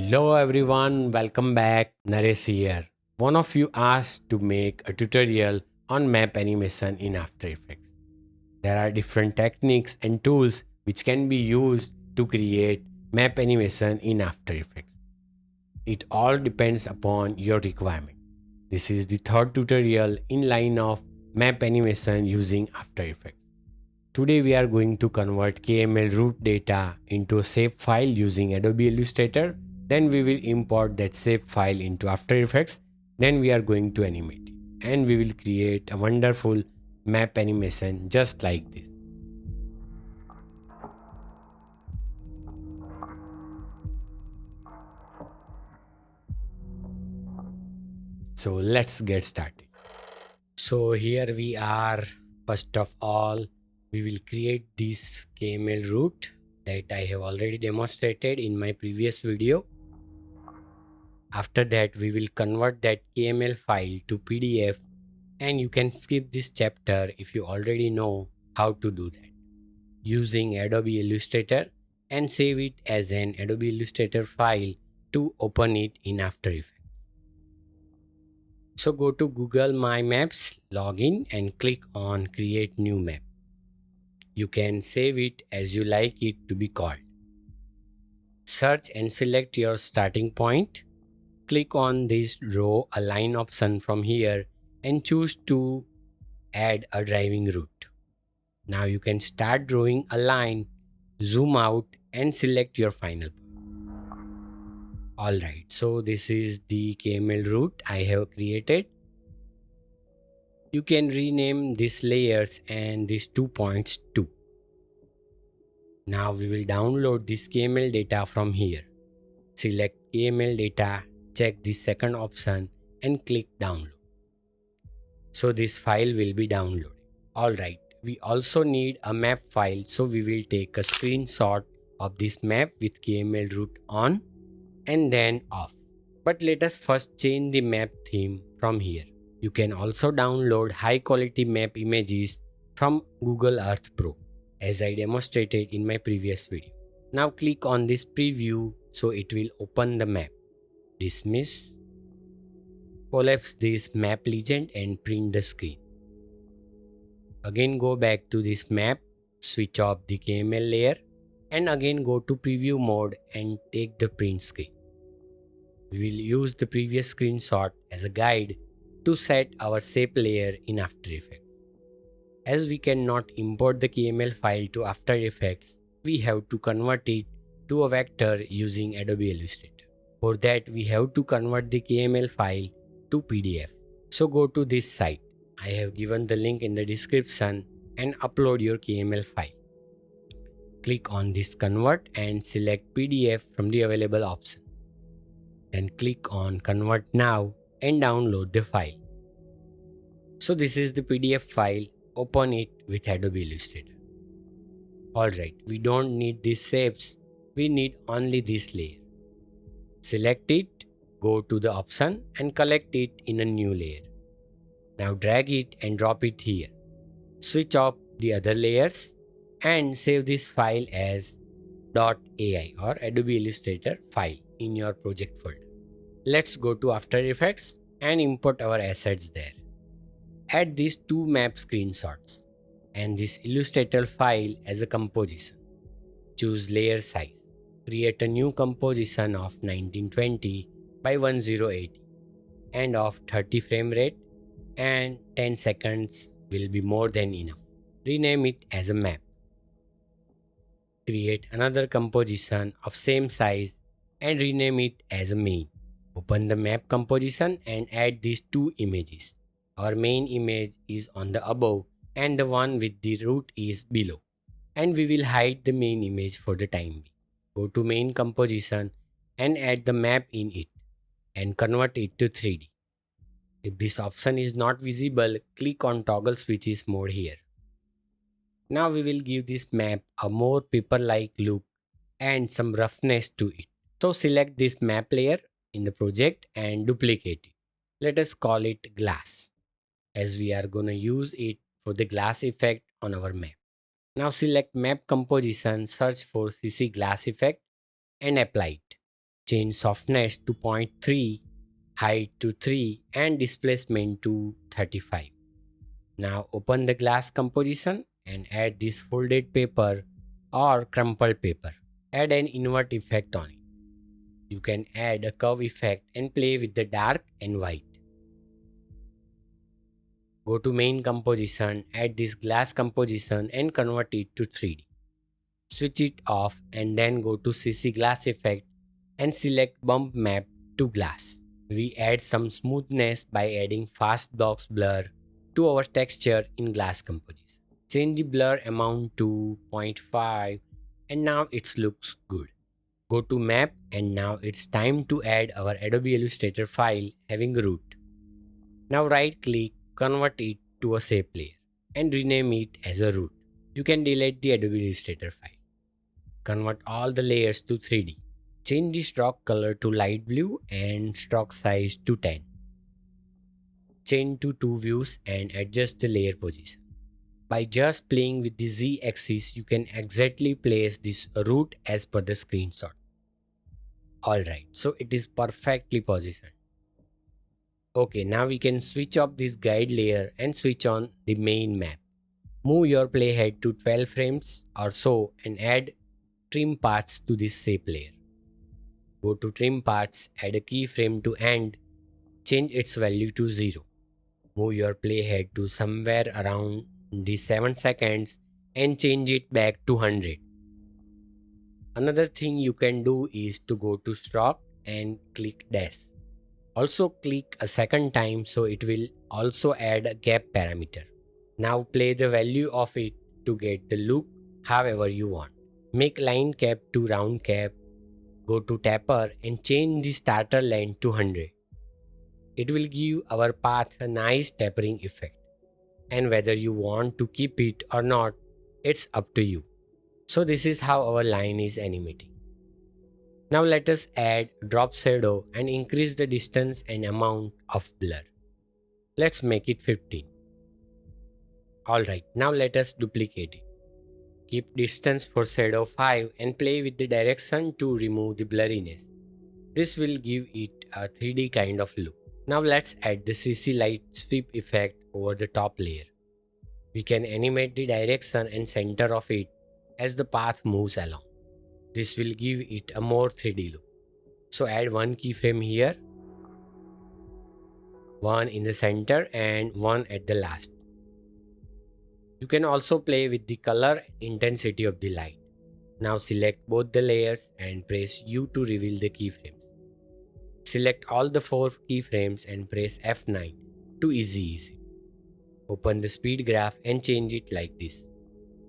Hello everyone, welcome back. Naresh here. One of you asked to make a tutorial on map animation in After Effects. There are different techniques and tools which can be used to create map animation in After Effects. It all depends upon your requirement. This is the third tutorial in line of map animation using After Effects. Today we are going to convert KML root data into a shapefile using Adobe Illustrator. Then we will import that shapefile into After Effects. Then we are going to animate it. And we will create a wonderful map animation just like this. So let's get started. So here we are. First of all, we will create this KML root that I have already demonstrated in my previous video. After that, we will convert that KML file to PDF, and you can skip this chapter if you already know how to do that using Adobe Illustrator, and save it as an Adobe Illustrator file to open it in After Effects. So go to Google My Maps, log in and click on Create New Map. You can save it as you like it to be called. Search and select your starting point. Click on this row align option from here and choose to add a driving route. Now you can start drawing a line, zoom out and select your final point. Alright, so this is the KML route I have created. You can rename these layers and these 2 points too. Now we will download this KML data from here. Select KML data, check the second option and click download. So this file will be downloaded. Alright, we also need a map file, so we will take a screenshot of this map with KML root on and then off. But let us first change the map theme from here. You can also download high quality map images from Google Earth Pro, as I demonstrated in my previous video. Now click on this preview so it will open the map. Dismiss. Collapse this map legend and print the screen. Again go back to this map, switch off the KML layer and again go to preview mode and take the print screen. We will use the previous screenshot as a guide to set our shape layer in After Effects. As we cannot import the KML file to After Effects, we have to convert it to a vector using Adobe Illustrator. For that, we have to convert the KML file to PDF. So go to this site. I have given the link in the description and upload your KML file. Click on this convert and select PDF from the available option. Then click on convert now and download the file. So this is the PDF file. Open it with Adobe Illustrator. Alright, we don't need these shapes. We need only this layer. Select it, go to the option and collect it in a new layer. Now drag it and drop it here. Switch off the other layers and save this file as .ai or Adobe Illustrator file in your project folder. Let's go to After Effects and import our assets there. Add these two map screenshots and this Illustrator file as a composition. Choose layer size. Create a new composition of 1920 by 1080 and of 30 frame rate, and 10 seconds will be more than enough. Rename it as a map. Create another composition of same size and rename it as a main. Open the map composition and add these two images. Our main image is on the above and the one with the root is below. And we will hide the main image for the time being. Go to main composition and add the map in it and convert it to 3D. If this option is not visible, click on toggle switches mode here. Now we will give this map a more paper-like look and some roughness to it. So select this map layer in the project and duplicate it. Let us call it glass, as we are gonna use it for the glass effect on our map. Now select map composition, search for CC glass effect and apply it. Change softness to 0.3, height to 3 and displacement to 35. Now open the glass composition and add this folded paper or crumpled paper. Add an invert effect on it. You can add a curve effect and play with the dark and white. Go to main composition, add this glass composition and convert it to 3D. Switch it off and then go to CC glass effect and select bump map to glass. We add some smoothness by adding fast box blur to our texture in glass composition. Change the blur amount to 0.5 and now it looks good. Go to map and now it's time to add our Adobe Illustrator file having root. Now right click, convert it to a shape layer and rename it as a root. You can delete the Adobe Illustrator file. Convert all the layers to 3D. Change the stroke color to light blue and stroke size to 10. Change to 2 views and adjust the layer position. By just playing with the Z axis, you can exactly place this root as per the screenshot. Alright, so it is perfectly positioned. Okay, now we can switch off this guide layer and switch on the main map. Move your playhead to 12 frames or so and add trim paths to this shape layer. Go to trim paths, add a keyframe to end, change its value to 0. Move your playhead to somewhere around the 7 seconds and change it back to 100. Another thing you can do is to go to stroke and click dash. Also click a second time so it will also add a gap parameter. Now play the value of it to get the look however you want. Make line cap to round cap. Go to taper and change the starter length to 100. It will give our path a nice tapering effect. And whether you want to keep it or not, it's up to you. So this is how our line is animating. Now let us add drop shadow and increase the distance and amount of blur. Let's make it 15. Alright, now let us duplicate it. Keep distance for shadow 5 and play with the direction to remove the blurriness. This will give it a 3D kind of look. Now let's add the CC light sweep effect over the top layer. We can animate the direction and center of it as the path moves along. This will give it a more 3D look. So add one keyframe here, one in the center and one at the last. You can also play with the color intensity of the light. Now select both the layers and press U to reveal the keyframes. Select all the 4 keyframes and press F9 to ease it. Open the speed graph and change it like this.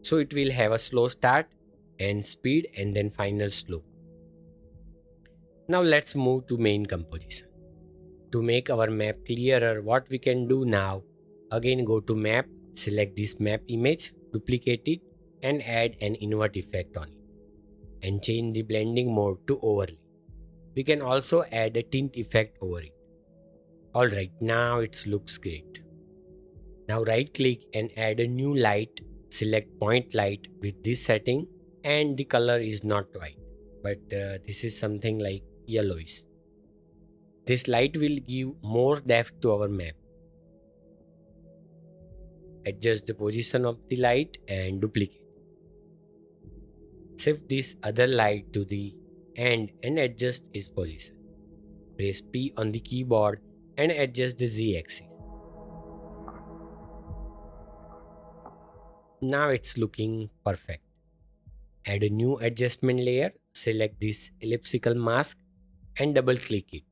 So it will have a slow start and speed and then final slow. Now let's move to main composition. To make our map clearer, what we can do now, again go to map, select this map image, duplicate it and add an invert effect on it and change the blending mode to overlay. We can also add a tint effect over it. Alright, now it looks great. Now right click and add a new light, select point light with this setting and the color is not white but this is something like yellowish. This light will give more depth to our map. Adjust the position of the light and duplicate. Shift this other light to the end and adjust its position. Press P on the keyboard and adjust the Z axis. Now it's looking perfect. Add a new adjustment layer, select this elliptical mask and double click it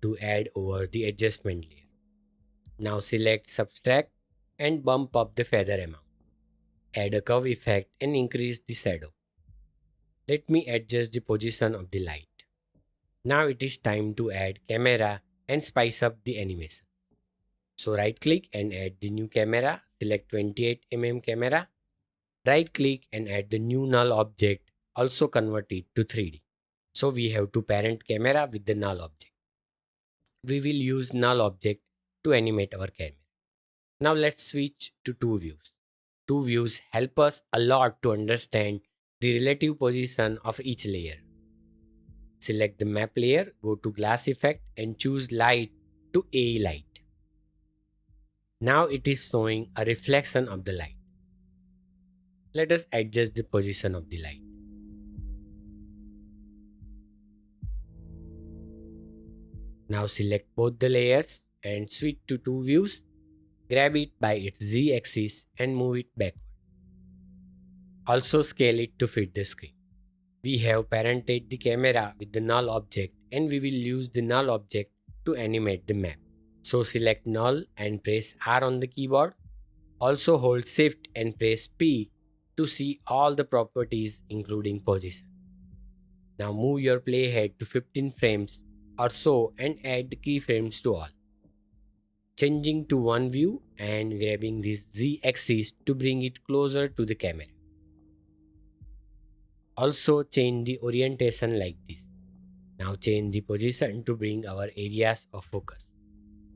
to add over the adjustment layer. Now select subtract and bump up the feather amount. Add a curve effect and increase the shadow. Let me adjust the position of the light. Now it is time to add camera and spice up the animation. So right click and add the new camera, select 28mm camera. Right click and add the new null object, also convert it to 3D. So we have to parent camera with the null object. We will use null object to animate our camera. Now let's switch to 2 views. 2 views help us a lot to understand the relative position of each layer. Select the map layer, go to glass effect and choose light to AE light. Now it is showing a reflection of the light. Let us adjust the position of the light. Now select both the layers and switch to two views. Grab it by its Z-axis and move it backward. Also scale it to fit the screen. We have parented the camera with the null object and we will use the null object to animate the map. So select null and press R on the keyboard. Also hold shift and press P to see all the properties including position. Now move your playhead to 15 frames or so and add the keyframes to all. Changing to one view and grabbing this Z-axis to bring it closer to the camera. Also change the orientation like this. Now change the position to bring our areas of focus.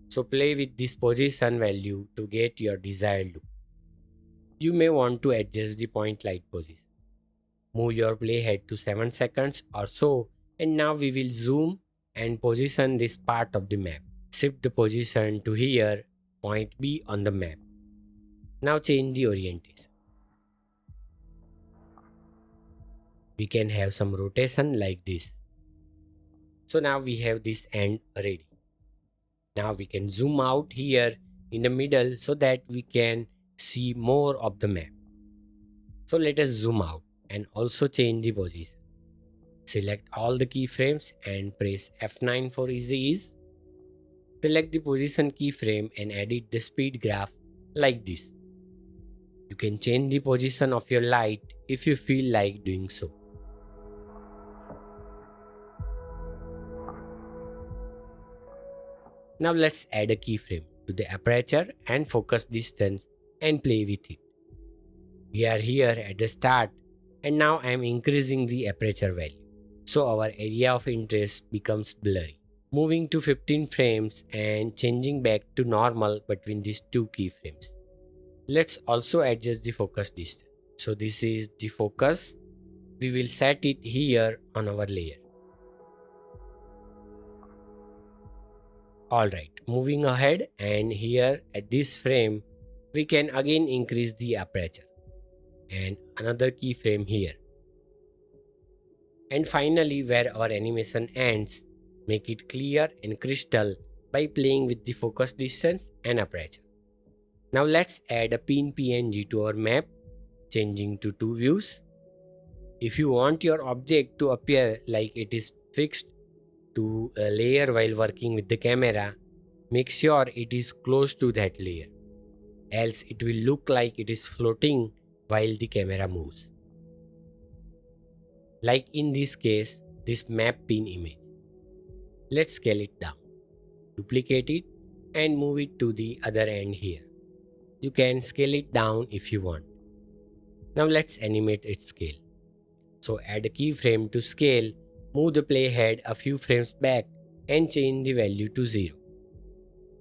So play with this position value to get your desired look. You may want to adjust the point light position. Move your playhead to 7 seconds or so and now we will zoom and position this part of the map. Shift the position to here, point B on the map. Now change the orientation. We can have some rotation like this. So now we have this end ready. Now we can zoom out here in the middle so that we can see more of the map. So let us zoom out and also change the position. Select all the keyframes and press F9 for easy ease. Select the position keyframe and edit the speed graph like this. You can change the position of your light if you feel like doing so. Now let's add a keyframe to the aperture and focus distance and play with it. We are here at the start and now I am increasing the aperture value. So our area of interest becomes blurry. Moving to 15 frames and changing back to normal between these two keyframes. Let's also adjust the focus distance. So this is the focus. We will set it here on our layer. Alright, moving ahead and here at this frame, we can again increase the aperture. And another keyframe here. And finally, where our animation ends, make it clear and crystal by playing with the focus distance and aperture. Now let's add a pin PNG to our map, changing to two views. If you want your object to appear like it is fixed to a layer while working with the camera, make sure it is close to that layer. Else it will look like it is floating while the camera moves. Like in this case, this map pin image. Let's scale it down. Duplicate it and move it to the other end here. You can scale it down if you want. Now let's animate its scale. So add a keyframe to scale, move the playhead a few frames back and change the value to 0.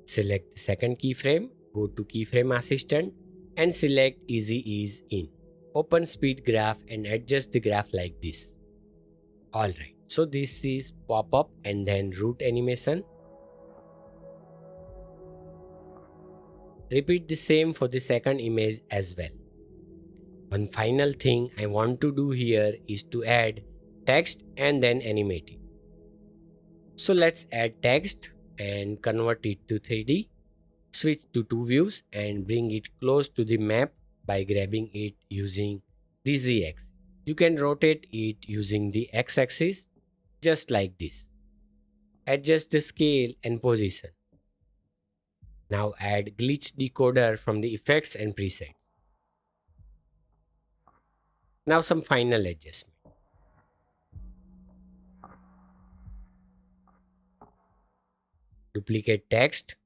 Select the second keyframe, go to keyframe assistant and select easy ease in. Open speed graph and adjust the graph like this. Alright, so this is pop-up and then root animation. Repeat the same for the second image as well. One final thing I want to do here is to add text and then animate it. So let's add text and convert it to 3D. Switch to two views and bring it close to the map by grabbing it using the Z-axis. You can rotate it using the X-axis just like this. Adjust the scale and position. Now add glitch decoder from the effects and presets. Now some final adjustment. Duplicate text,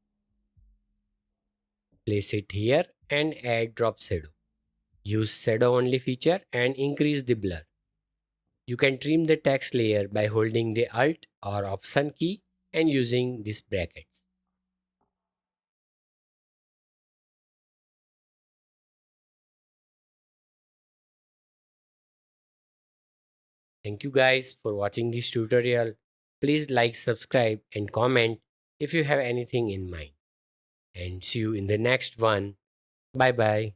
place it here and add drop shadow. Use shadow only feature and increase the blur. You can trim the text layer by holding the Alt or Option key and using these brackets. Thank you guys for watching this tutorial. Please like, subscribe and comment if you have anything in mind. And see you in the next one. Bye bye.